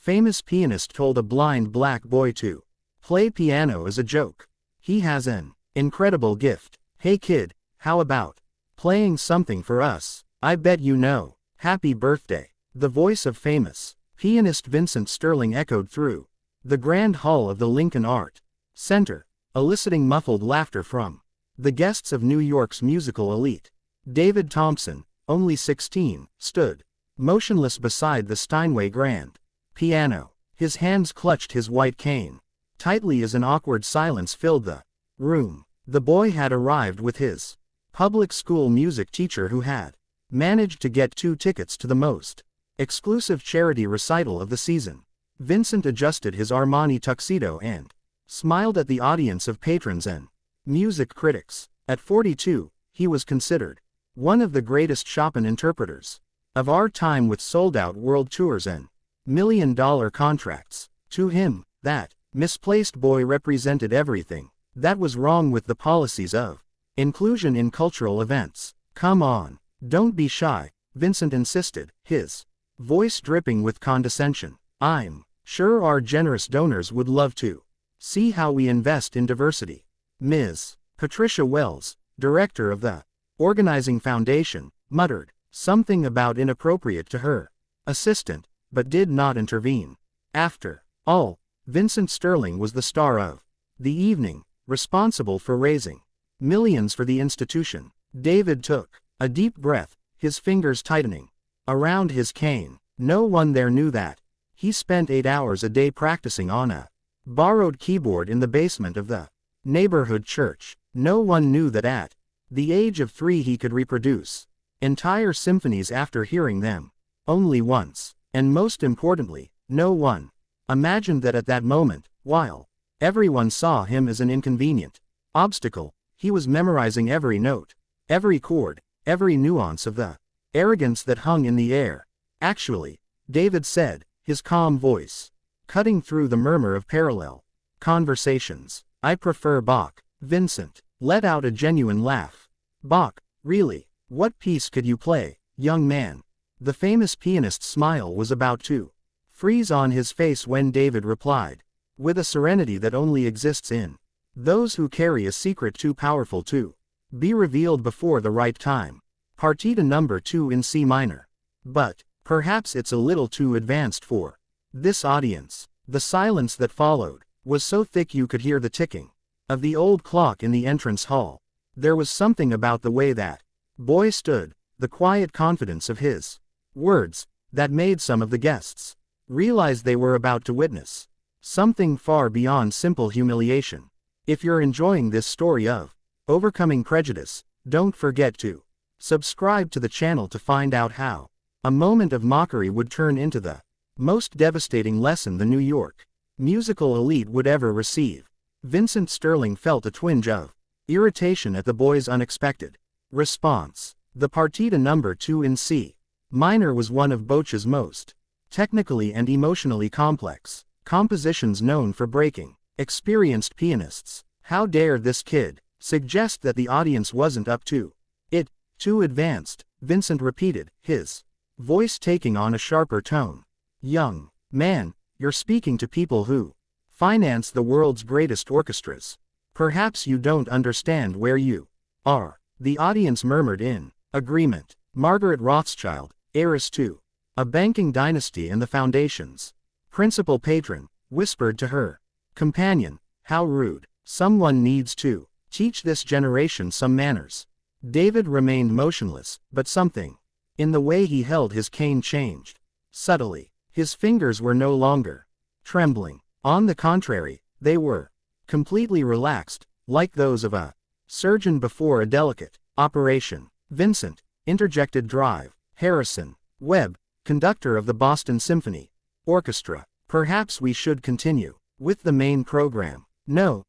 Famous pianist told a blind black boy to play piano as a joke. He has an incredible gift. Hey kid, how about playing something for us? I bet you know. Happy birthday. The voice of famous pianist Vincent Sterling echoed through the grand hall of the Lincoln Art Center, eliciting muffled laughter from the guests of New York's musical elite. David Thompson, only 16, stood motionless beside the Steinway grand piano. His hands clutched his white cane tightly as an awkward silence filled the room. The boy had arrived with his public school music teacher who had managed to get 2 tickets to the most exclusive charity recital of the season. Vincent adjusted his Armani tuxedo and smiled at the audience of patrons and music critics. At 42, he was considered one of the greatest Chopin interpreters of our time, with sold-out world tours and million-dollar contracts. To him, that misplaced boy represented everything that was wrong with the policies of inclusion in cultural events. Come on, don't be shy, Vincent insisted, his voice dripping with condescension. I'm sure our generous donors would love to see how we invest in diversity. Ms. Patricia Wells, director of the organizing foundation, muttered something about inappropriate to her assistant, but did not intervene. After all, Vincent Sterling was the star of the evening, responsible for raising millions for the institution. David took a deep breath, his fingers tightening around his cane. No one there knew that he spent 8 hours a day practicing on a borrowed keyboard in the basement of the neighborhood church. No one knew that at the age of 3 he could reproduce entire symphonies after hearing them only once. And most importantly, no one imagined that at that moment, while everyone saw him as an inconvenient obstacle, he was memorizing every note, every chord, every nuance of the arrogance that hung in the air. Actually, David said, his calm voice cutting through the murmur of parallel conversations, I prefer Bach. Vincent let out a genuine laugh. Bach, really? What piece could you play, young man? The famous pianist's smile was about to freeze on his face when David replied, with a serenity that only exists in those who carry a secret too powerful to be revealed before the right time. Partita number 2 in C minor. But perhaps it's a little too advanced for this audience. The silence that followed was so thick you could hear the ticking of the old clock in the entrance hall. There was something about the way that boy stood, the quiet confidence of his words, that made some of the guests realize they were about to witness something far beyond simple humiliation. If you're enjoying this story of overcoming prejudice, don't forget to subscribe to the channel to find out how a moment of mockery would turn into the most devastating lesson the New York musical elite would ever receive. Vincent Sterling felt a twinge of irritation at the boy's unexpected response. The Partita number 2 in C minor was one of Bach's most technically and emotionally complex compositions, known for breaking experienced pianists. How dare this kid suggest that the audience wasn't up to it? Too advanced, Vincent repeated, his voice taking on a sharper tone. Young man, you're speaking to people who finance the world's greatest orchestras. Perhaps you don't understand where you are. The audience murmured in agreement. Margaret Rothschild, heiress to a banking dynasty and the foundation's principal patron, whispered to her companion, how rude. Someone needs to teach this generation some manners. David remained motionless, but something in the way he held his cane changed. Subtly, his fingers were no longer trembling. On the contrary, they were completely relaxed, like those of a surgeon before a delicate operation. Vincent interjected. Drive. Harrison Webb, conductor of the Boston Symphony Orchestra. Perhaps we should continue with the main program. No,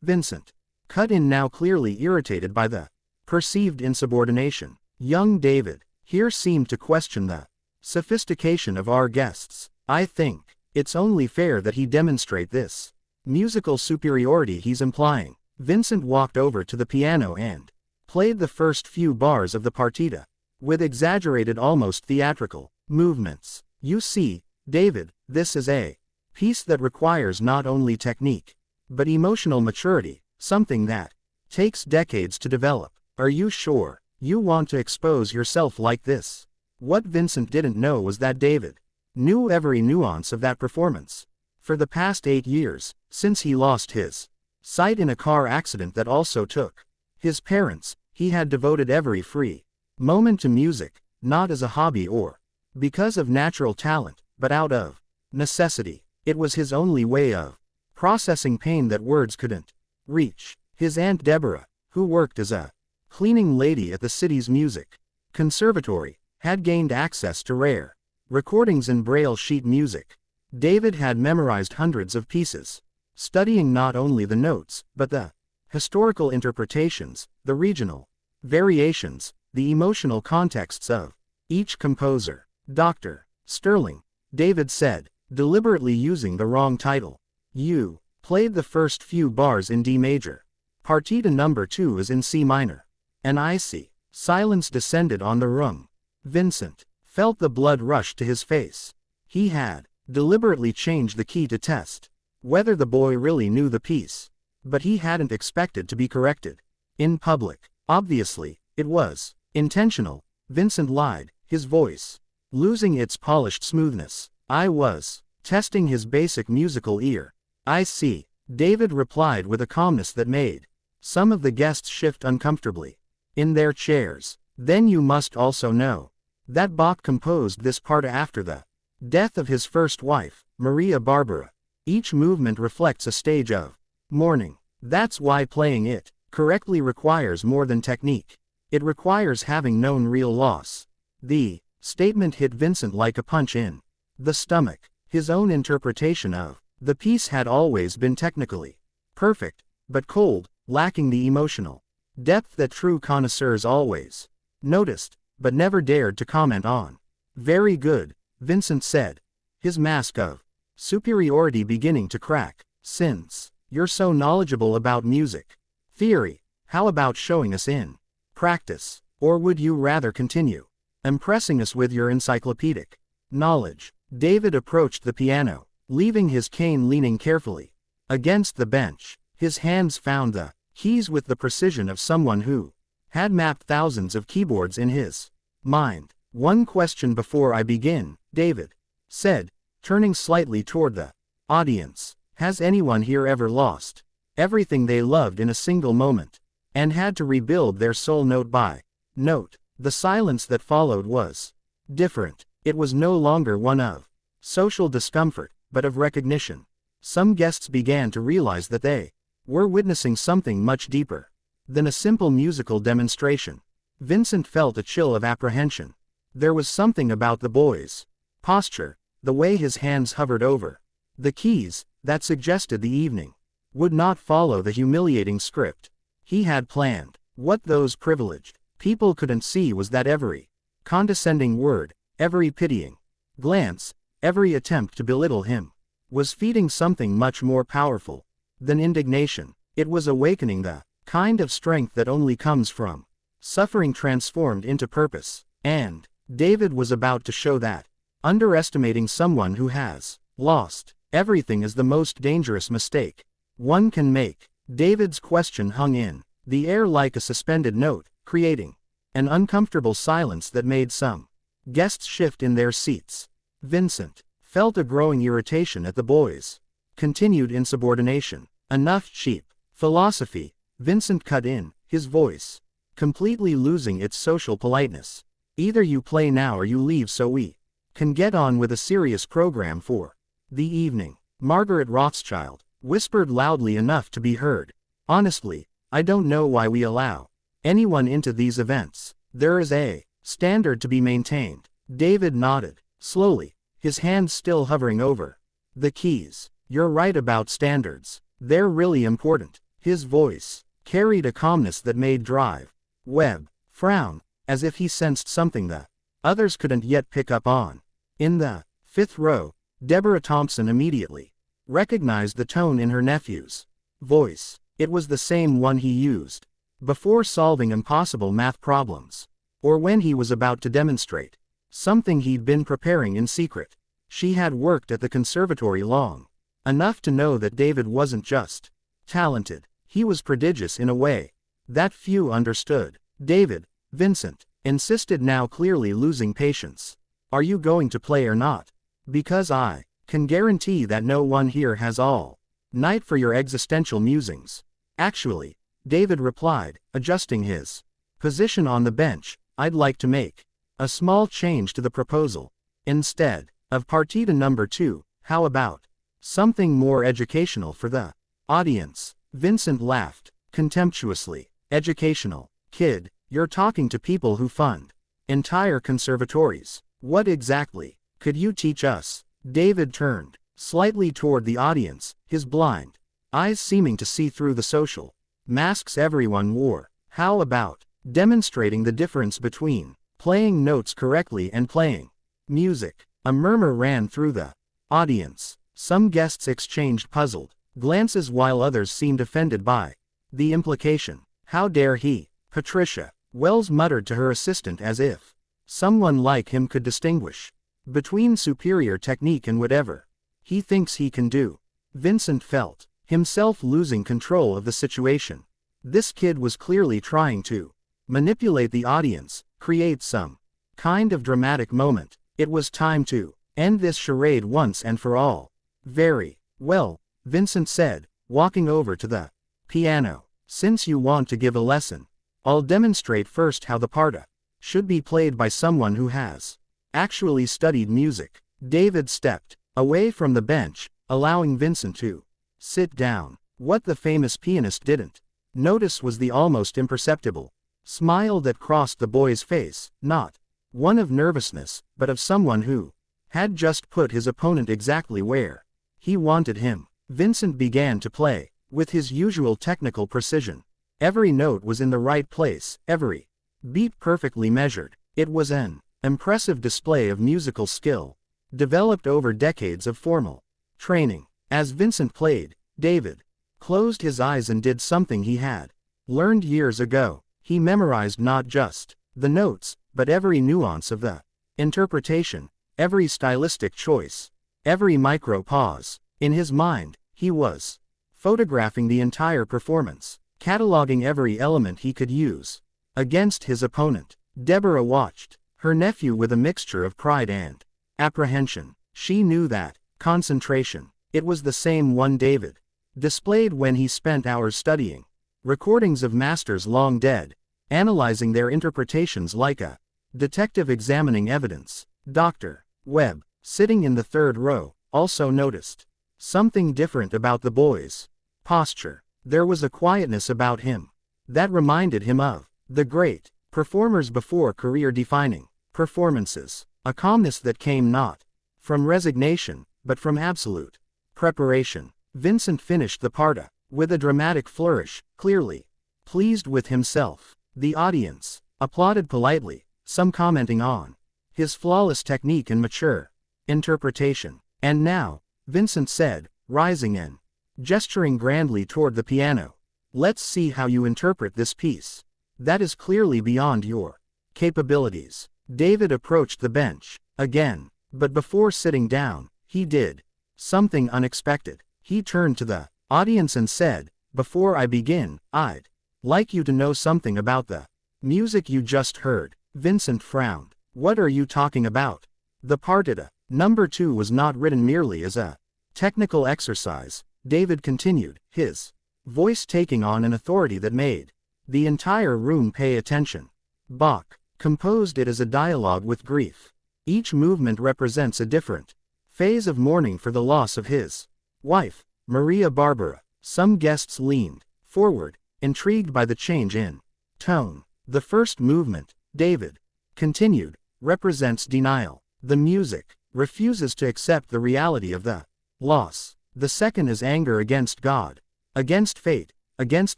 Vincent cut in, now clearly irritated by the perceived insubordination. Young David here seemed to question the sophistication of our guests. I think it's only fair that he demonstrate this musical superiority he's implying. Vincent walked over to the piano and played the first few bars of the partita with exaggerated, almost theatrical movements. You see, David, this is a piece that requires not only technique, but emotional maturity, something that takes decades to develop. Are you sure you want to expose yourself like this? What Vincent didn't know was that David knew every nuance of that performance. For the past 8 years, since he lost his sight in a car accident that also took his parents, he had devoted every free moment to music, not as a hobby or because of natural talent, but out of necessity. It was his only way of processing pain that words couldn't reach. His Aunt Deborah, who worked as a cleaning lady at the city's music conservatory, had gained access to rare recordings in Braille sheet music. David had memorized hundreds of pieces, studying not only the notes, but the historical interpretations, the regional variations, the emotional contexts of each composer. Dr. Sterling, David said, deliberately using the wrong title. You played the first few bars in D major. Partita number 2 is in C minor. An icy silence descended on the room. Vincent felt the blood rush to his face. He had deliberately changed the key to test whether the boy really knew the piece. But he hadn't expected to be corrected in public. Obviously, it was intentional. Vincent lied, his voice losing its polished smoothness. I was testing his basic musical ear. I see, David replied with a calmness that made some of the guests shift uncomfortably in their chairs. Then you must also know that Bach composed this part after the death of his first wife, Maria Barbara. Each movement reflects a stage of mourning. That's why playing it correctly requires more than technique. It requires having known real loss. The statement hit Vincent like a punch in the stomach. His own interpretation of the piece had always been technically perfect, but cold, lacking the emotional depth that true connoisseurs always noticed, but never dared to comment on. Very good, Vincent said, his mask of superiority beginning to crack. Since you're so knowledgeable about music theory, how about showing us in practice? Or would you rather continue impressing us with your encyclopedic knowledge? David approached the piano, leaving his cane leaning carefully against the bench. His hands found the keys with the precision of someone who had mapped thousands of keyboards in his mind. One question before I begin, David said, turning slightly toward the audience. Has anyone here ever lost everything they loved in a single moment, and had to rebuild their soul note by note? The silence that followed was different. It was no longer one of social discomfort, but of recognition. Some guests began to realize that they were witnessing something much deeper than a simple musical demonstration. Vincent felt a chill of apprehension. There was something about the boy's posture, the way his hands hovered over the keys, that suggested the evening would not follow the humiliating script he had planned. What those privileged people couldn't see was that every condescending word, every pitying glance, every attempt to belittle him, was feeding something much more powerful than indignation. It was awakening the kind of strength that only comes from suffering transformed into purpose. And David was about to show that underestimating someone who has lost everything is the most dangerous mistake one can make. David's question hung in the air like a suspended note, creating an uncomfortable silence that made some guests shift in their seats. Vincent felt a growing irritation at the boys' continued insubordination. Enough cheap philosophy, Vincent cut in, his voice completely losing its social politeness. Either you play now or you leave so we can get on with a serious program for the evening. Margaret Rothschild whispered loudly enough to be heard. Honestly, I don't know why we allow anyone into these events. There is a standard to be maintained. David nodded, slowly, his hands still hovering over the keys. You're right about standards. They're really important. His voice carried a calmness that made Drive Webb frown, as if he sensed something the others couldn't yet pick up on. In the fifth row, Deborah Thompson immediately recognized the tone in her nephew's voice. It was the same one he used before solving impossible math problems, or when he was about to demonstrate something he'd been preparing in secret. She had worked at the conservatory long enough to know that David wasn't just talented, he was prodigious in a way that few understood. David, Vincent insisted, now clearly losing patience. Are you going to play or not? Because I can guarantee that no one here has all night for your existential musings. Actually, David replied, adjusting his position on the bench, I'd like to make a small change to the proposal. Instead of partita number 2, how about something more educational for the audience? Vincent laughed contemptuously. Educational? Kid, you're talking to people who fund entire conservatories. What exactly could you teach us? David turned slightly toward the audience, his blind eyes seeming to see through the social masks everyone wore. How about demonstrating the difference between playing notes correctly and playing music? A murmur ran through the audience. Some guests exchanged puzzled glances while others seemed offended by the implication. How dare he? Patricia Wells muttered to her assistant, as if someone like him could distinguish between superior technique and whatever he thinks he can do. Vincent felt himself losing control of the situation. This kid was clearly trying to manipulate the audience, create some kind of dramatic moment. It was time to end this charade once and for all. Very well, Vincent said, walking over to the piano. Since you want to give a lesson, I'll demonstrate first how the parta should be played by someone who has actually studied music. David stepped away from the bench, allowing Vincent to sit down. What the famous pianist didn't notice was the almost imperceptible smile that crossed the boy's face, not one of nervousness, but of someone who had just put his opponent exactly where he wanted him. Vincent began to play with his usual technical precision. Every note was in the right place, every beat perfectly measured. It was an impressive display of musical skill, developed over decades of formal training. As Vincent played, David closed his eyes and did something he had learned years ago. He memorized not just the notes, but every nuance of the interpretation, every stylistic choice, every micro pause. In his mind, he was photographing the entire performance, cataloging every element he could use against his opponent. Deborah watched her nephew with a mixture of pride and apprehension. She knew that concentration, it was the same one David displayed when he spent hours studying recordings of masters long dead, analyzing their interpretations like a detective examining evidence. Dr. Webb, sitting in the third row, also noticed something different about the boy's posture. There was a quietness about him that reminded him of the great performers before career-defining performances, a calmness that came not from resignation, but from absolute preparation. Vincent finished the parta with a dramatic flourish, clearly pleased with himself. The audience applauded politely, some commenting on his flawless technique and mature interpretation. And now, Vincent said, rising and gesturing grandly toward the piano, let's see how you interpret this piece. That is clearly beyond your capabilities. David approached the bench again, but before sitting down, he did something unexpected. He turned to the audience and said, before I begin, I'd like you to know something about the music you just heard. Vincent frowned. What are you talking about? The partita number 2 was not written merely as a technical exercise, David continued, his voice taking on an authority that made the entire room pay attention. Bach composed it as a dialogue with grief. Each movement represents a different phase of mourning for the loss of his wife, Maria Barbara. Some guests leaned forward, intrigued by the change in tone. The first movement, David continued, represents denial. The music refuses to accept the reality of the loss. The second is anger against God, against fate, against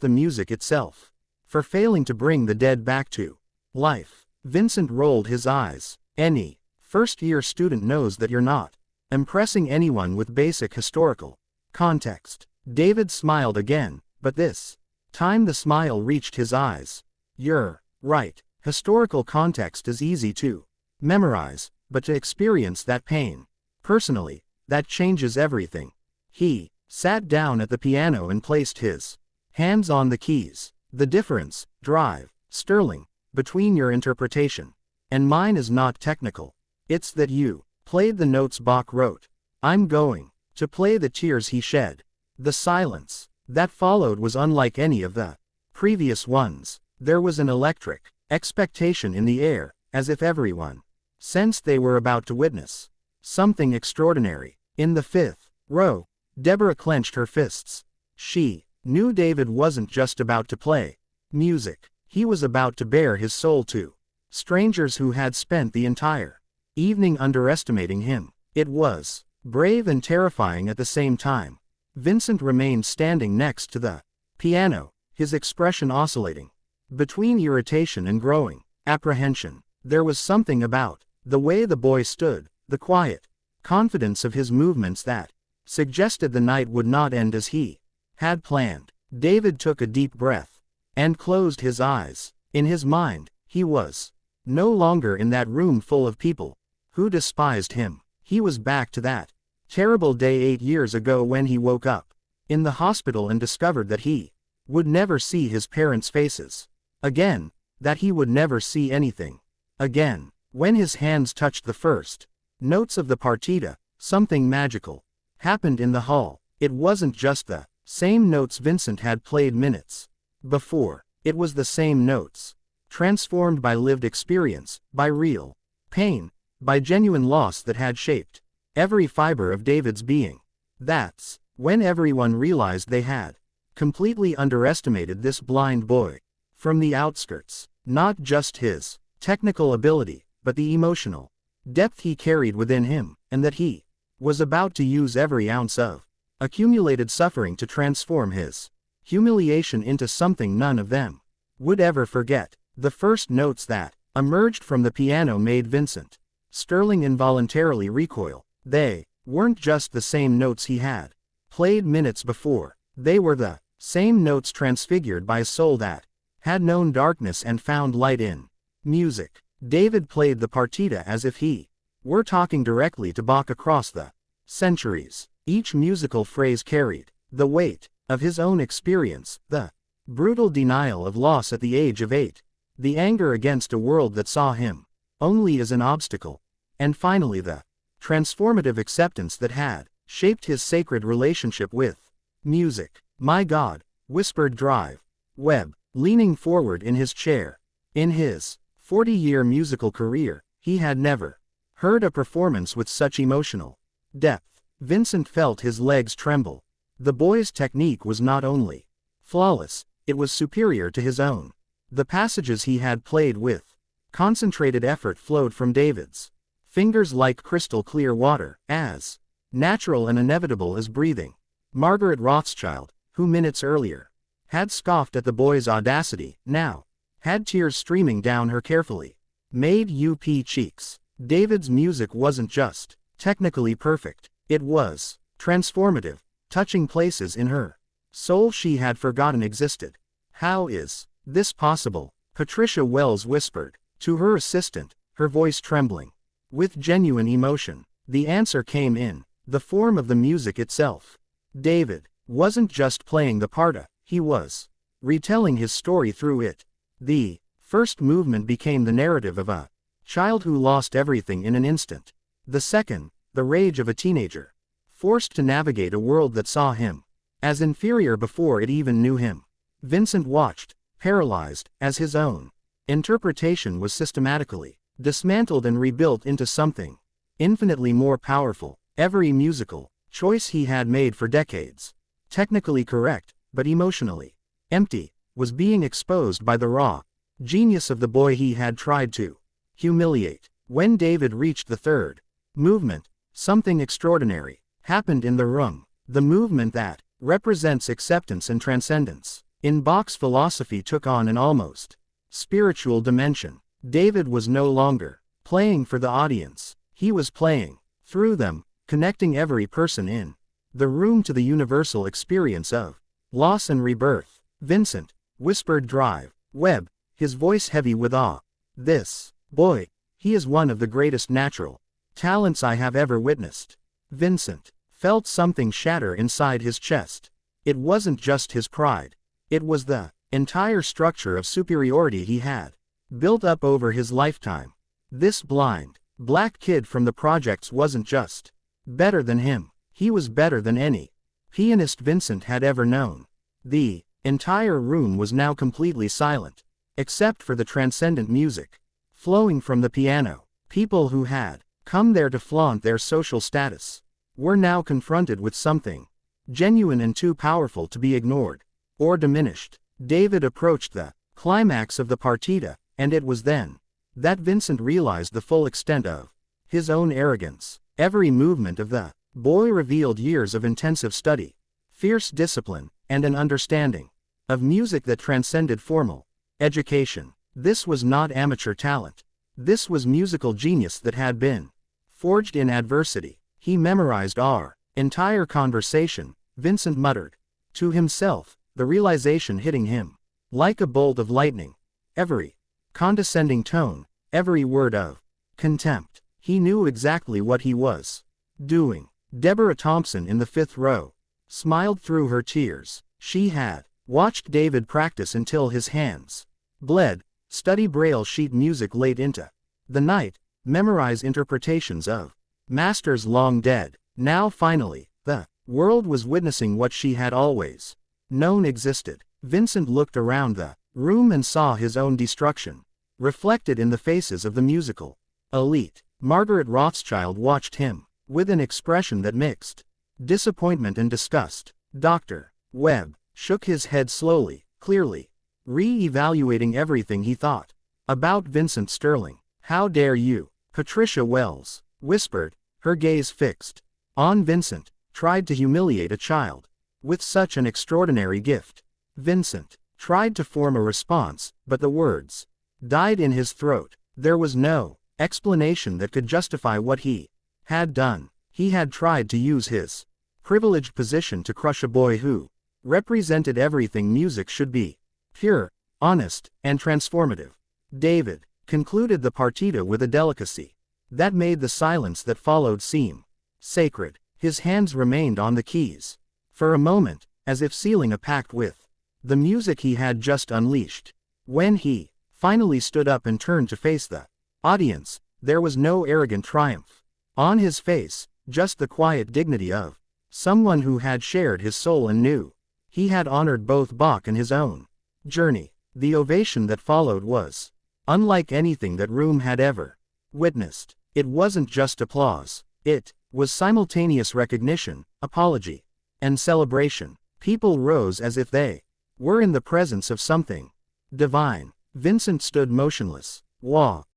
the music itself, for failing to bring the dead back to life. Vincent rolled his eyes. Any first-year student knows that you're not impressing anyone with basic historical context. David smiled again, but this time the smile reached his eyes. You're right. Historical context is easy to memorize, but to experience that pain Personally, that changes everything. He sat down at the piano and placed his hands on the keys. The difference, Drive, Sterling, between your interpretation and mine is not technical. It's that you played the notes Bach wrote. I'm going to play the tears he shed. The silence that followed was unlike any of the previous ones. There was an electric expectation in the air, as if everyone sensed they were about to witness something extraordinary. In the fifth row, Deborah clenched her fists. She knew David wasn't just about to play music. He was about to bare his soul to strangers who had spent the entire evening underestimating him. It was brave and terrifying at the same time. Vincent remained standing next to the piano, his expression oscillating between irritation and growing apprehension. There was something about the way the boy stood, the quiet confidence of his movements that suggested the night would not end as he had planned. David took a deep breath and closed his eyes. In his mind, he was no longer in that room full of people who despised him. He was back to that terrible day 8 years ago when he woke up in the hospital and discovered that he would never see his parents' faces again, that he would never see anything again. When his hands touched the first notes of the partita, something magical happened in the hall. It wasn't just the same notes Vincent had played minutes before. It was the same notes, transformed by lived experience, by real pain, by genuine loss that had shaped every fiber of David's being. That's when everyone realized they had completely underestimated this blind boy. From the outskirts, not just his technical ability, but the emotional depth he carried within him, and that he was about to use every ounce of accumulated suffering to transform his humiliation into something none of them would ever forget. The first notes that emerged from the piano made Vincent Sterling involuntarily recoil. They weren't just the same notes he had played minutes before. They were the same notes transfigured by a soul that had known darkness and found light in music. David played the partita as if he were talking directly to Bach across the centuries. Each musical phrase carried the weight of his own experience, the brutal denial of loss at the age of 8, the anger against a world that saw him only as an obstacle, and finally the transformative acceptance that had shaped his sacred relationship with music. My God, whispered Drive Webb, leaning forward in his chair. In his 40-year musical career, he had never heard a performance with such emotional depth. Vincent felt his legs tremble. The boy's technique was not only flawless, it was superior to his own. The passages he had played with concentrated effort flowed from David's fingers like crystal clear water, as natural and inevitable as breathing. Margaret Rothschild, who minutes earlier had scoffed at the boy's audacity, now had tears streaming down her carefully made UP cheeks. David's music wasn't just technically perfect, it was transformative, touching places in her soul she had forgotten existed. How is this possible? Patricia Wells whispered to her assistant, her voice trembling with genuine emotion. The answer came in the form of the music itself. David wasn't just playing the parta, he was retelling his story through it. The first movement became the narrative of a child who lost everything in an instant. The second, the rage of a teenager, forced to navigate a world that saw him as inferior before it even knew him. Vincent watched, paralyzed, as his own interpretation was systematically dismantled and rebuilt into something infinitely more powerful. Every musical choice he had made for decades, technically correct, but emotionally empty, was being exposed by the raw genius of the boy he had tried to humiliate. When David reached the third movement, something extraordinary happened in the room. The movement that represents acceptance and transcendence in Bach's philosophy took on an almost spiritual dimension. David was no longer playing for the audience. He was playing through them, connecting every person in the room to the universal experience of loss and rebirth. Vincent, whispered Drive Webb, his voice heavy with awe. This boy, he is one of the greatest natural talents I have ever witnessed. Vincent felt something shatter inside his chest. It wasn't just his pride. It was the entire structure of superiority he had built up over his lifetime. This blind, black kid from the projects wasn't just better than him. He was better than any pianist Vincent had ever known. The entire room was now completely silent, except for the transcendent music flowing from the piano. People who had come there to flaunt their social status were now confronted with something genuine and too powerful to be ignored or diminished. David approached the climax of the partita, and it was then that Vincent realized the full extent of his own arrogance. Every movement of the boy revealed years of intensive study, fierce discipline, and an understanding of music that transcended formal education. This was not amateur talent. This was musical genius that had been forged in adversity. He memorized our entire conversation, Vincent muttered to himself, the realization hitting him like a bolt of lightning. Every condescending tone, every word of contempt. He knew exactly what he was doing. Deborah Thompson in the fifth row smiled through her tears. She had watched David practice until his hands bled, study Braille sheet music late into the night, memorize interpretations of masters long dead. Now finally, the world was witnessing what she had always known existed. Vincent looked around the room and saw his own destruction reflected in the faces of the musical elite. Margaret Rothschild watched him with an expression that mixed disappointment and disgust. Dr. Webb shook his head slowly, clearly re-evaluating everything he thought about Vincent Sterling. "How dare you?" Patricia Wells whispered, her gaze fixed on Vincent. "Tried to humiliate a child with such an extraordinary gift." Vincent tried to form a response, but the words died in his throat. There was no explanation that could justify what he had done. He had tried to use his privileged position to crush a boy who represented everything music should be: pure, honest, and transformative. David concluded the partita with a delicacy that made the silence that followed seem sacred. His hands remained on the keys for a moment, as if sealing a pact with the music he had just unleashed. When he finally stood up and turned to face the audience, there was no arrogant triumph on his face, just the quiet dignity of someone who had shared his soul and knew he had honored both Bach and his own journey. The ovation that followed was unlike anything that room had ever witnessed. It wasn't just applause. It was simultaneous recognition, apology, and celebration. People rose as if they were in the presence of something divine. Vincent stood motionless,